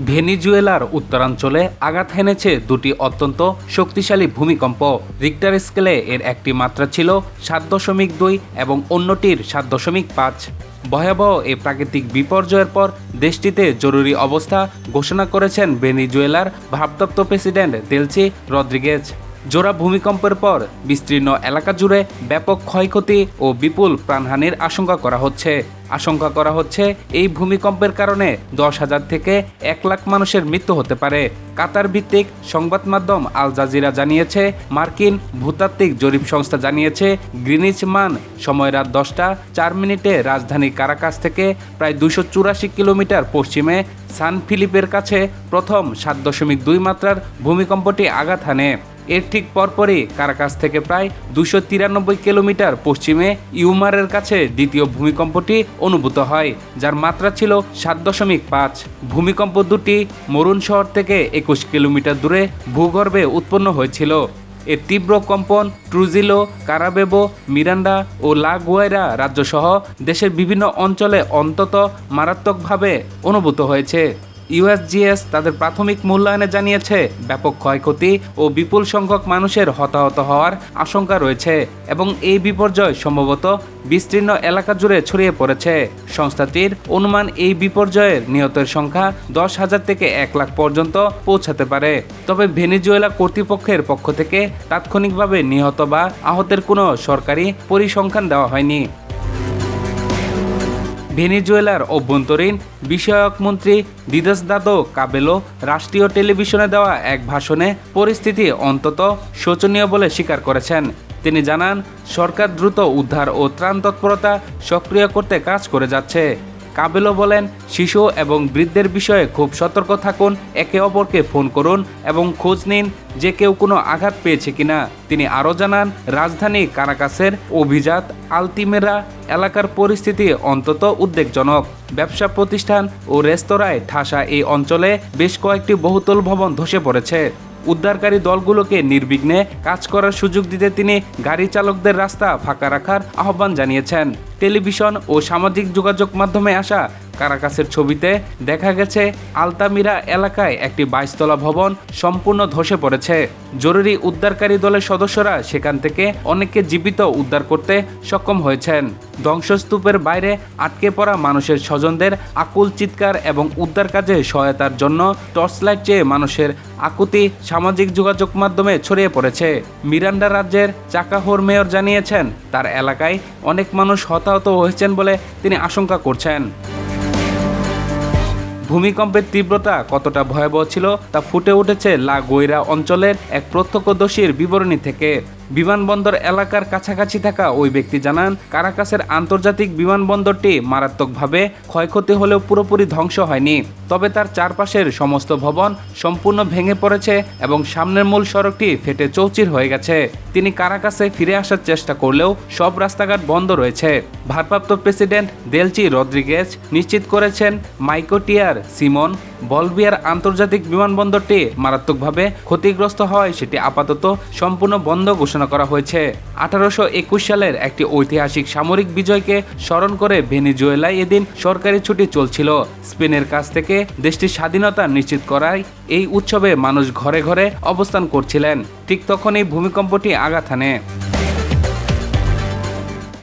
ভেনেজুয়েলার উত্তরাঞ্চলে আঘাত হেনেছে দুটি অত্যন্ত শক্তিশালী ভূমিকম্প। রিক্টার স্কেলে এর একটি মাত্রা ছিল 7.2 এবং অন্যটির 7.5। ভয়াবহ এই প্রাকৃতিক বিপর্যয়ের পর দেশটিতে জরুরি অবস্থা ঘোষণা করেছেন ভেনেজুয়েলার ভারপ্রাপ্ত প্রেসিডেন্ট দেলচি রদ্রিগেজ। জোড়া ভূমিকম্পের পর বিস্তীর্ণ এলাকা জুড়ে ব্যাপক ক্ষয়ক্ষতি ও বিপুল প্রাণহানির আশঙ্কা করা হচ্ছে এই ভূমিকম্পের কারণে 10,000 থেকে 1 লাখ মানুষের মৃত্যু হতে পারে। কাতার ভিত্তিক সংবাদ মাধ্যম আল জাজিরা জানিয়েছে, মার্কিন ভূতাত্ত্বিক জরিপ সংস্থা জানিয়েছে গ্রিনিচ মান সময় রাত 10:04 রাজধানী কারাকাস থেকে প্রায় 284 কিলোমিটার পশ্চিমে সান ফিলিপের কাছে প্রথম 7.2 মাত্রার ভূমিকম্পটি আঘাত হানে। এর ঠিক পরপরই কারাকাস থেকে প্রায় 293 কিলোমিটার পশ্চিমে ইউমারের কাছে দ্বিতীয় ভূমিকম্পটি অনুভূত হয়, যার মাত্রা ছিল 7.5। ভূমিকম্প দুটি মরুন শহর থেকে 21 কিলোমিটার দূরে ভূগর্ভে উৎপন্ন হয়েছিল। এর তীব্র কম্পন ট্রুজিলো, কারাবেবো, মিরান্ডা ও লা গুয়াইরা রাজ্যসহ দেশের বিভিন্ন অঞ্চলে অন্তত মারাত্মকভাবে অনুভূত হয়েছে। ইউএসজিএস তাদের প্রাথমিক মূল্যায়নে জানিয়েছে ব্যাপক ক্ষয়ক্ষতি ও বিপুল সংখ্যক মানুষের হতাহত হওয়ার আশঙ্কা রয়েছে এবং এই বিপর্যয় সম্ভবত বিস্তীর্ণ এলাকা জুড়ে ছড়িয়ে পড়েছে। সংস্থাটির অনুমান এই বিপর্যয়ের নিহতের সংখ্যা 10,000 থেকে 1 লাখ পর্যন্ত পৌঁছাতে পারে। তবে ভেনেজুয়েলা কর্তৃপক্ষের পক্ষ থেকে তাৎক্ষণিকভাবে নিহত বা আহতের কোনো সরকারি পরিসংখ্যান দেওয়া হয়নি। ভেনেজুয়েলার অভ্যন্তরীণ বিষয়ক মন্ত্রী দিদাসদাদো কাবেলো রাষ্ট্রীয় টেলিভিশনে দেওয়া এক ভাষণে পরিস্থিতি অন্তত শোচনীয় বলে স্বীকার করেছেন। তিনি জানান, সরকার দ্রুত উদ্ধার ও ত্রাণ তৎপরতা সক্রিয় করতে কাজ করে যাচ্ছে। কাবেলো বলেন, শিশু এবং বৃদ্ধের বিষয়ে খুব সতর্ক থাকুন, একে অপরকে ফোন করুন এবং খোঁজ নিন যে কেউ কোনো আঘাত পেয়েছে কিনা। তিনি আরও জানান, রাজধানী কারাকাসের অভিজাত আলতিমেরা এলাকার পরিস্থিতি অন্তত উদ্বেগজনক। ব্যবসা প্রতিষ্ঠান ও রেস্তোরাঁয় ঠাসা এই অঞ্চলে বেশ কয়েকটি বহুতল ভবন ধসে পড়েছে। উদ্ধারকারী দলগুলোকে নির্বিঘ্নে কাজ করার সুযোগ দিতে তিনি গাড়ি চালকদের রাস্তা ফাঁকা রাখার আহ্বান জানিয়েছেন। টেলিভিশন ও সামাজিক যোগাযোগ মাধ্যমে আসা কারাকাসের ছবিতে দেখা গেছে আলতামিরা এলাকায় একটি 22 তলা ভবন সম্পূর্ণ ধসে পড়েছে। জরুরি উদ্ধারকারী দলের সদস্যরা সেখান থেকে অনেককে জীবিত উদ্ধার করতে সক্ষম হয়েছেন। ধ্বংসস্তূপের বাইরে আটকে পড়া মানুষের স্বজনদের আকুল চিৎকার এবং উদ্ধার কাজে সহায়তার জন্য টর্চলাইট চেয়ে মানুষের আকুতি সামাজিক যোগাযোগ মাধ্যমে ছড়িয়ে পড়েছে। মিরান্ডা রাজ্যের চাকাহোর মেয়র জানিয়েছেন, তার এলাকায় অনেক মানুষ হতাহত হয়েছেন বলে তিনি আশঙ্কা করছেন। ভূমিকম্পের তীব্রতা কতটা ভয়াবহ ছিল তা ফুটে উঠেছে লা গুয়াইরা অঞ্চলের এক প্রত্যক্ষদর্শীর বিবরণী থেকে। বিমানবন্দর এলাকার কাছাকাছি থাকা ওই ব্যক্তি জানান, কারাকাসের আন্তর্জাতিক বিমানবন্দরটি মারাত্মকভাবে ক্ষয়ক্ষতি হলেও পুরোপুরি ধ্বংস হয়নি। তবে তার চারপাশের সমস্ত ভবন সম্পূর্ণ ভেঙে পড়েছে এবং সামনের মূল সড়কটি ফেটে চৌচির হয়ে গেছে। তিনি কারাকাসে ফিরে আসার চেষ্টা করলেও সব রাস্তাঘাট বন্ধ রয়েছে। ভারপ্রাপ্ত প্রেসিডেন্ট দেলচি রদ্রিগেজ নিশ্চিত করেছেন, মাইকোটিয়ার সিমন বলভিয়ার আন্তর্জাতিক বিমানবন্দরটি মারাত্মকভাবে ক্ষতিগ্রস্ত হয় সেটি আপাতত সম্পূর্ণ বন্ধ ঘোষণা করা হয়েছে। 1821 সালের একটি ঐতিহাসিক সামরিক বিজয়কে স্মরণ করে ভেনেজুয়েলায় এদিন সরকারি ছুটি চলছিল। স্পেনের কাছ থেকে দেশটির স্বাধীনতা নিশ্চিত করায় এই উৎসবে মানুষ ঘরে ঘরে অবস্থান করছিলেন। ঠিক তখনই ভূমিকম্পটি আঘাত হানে।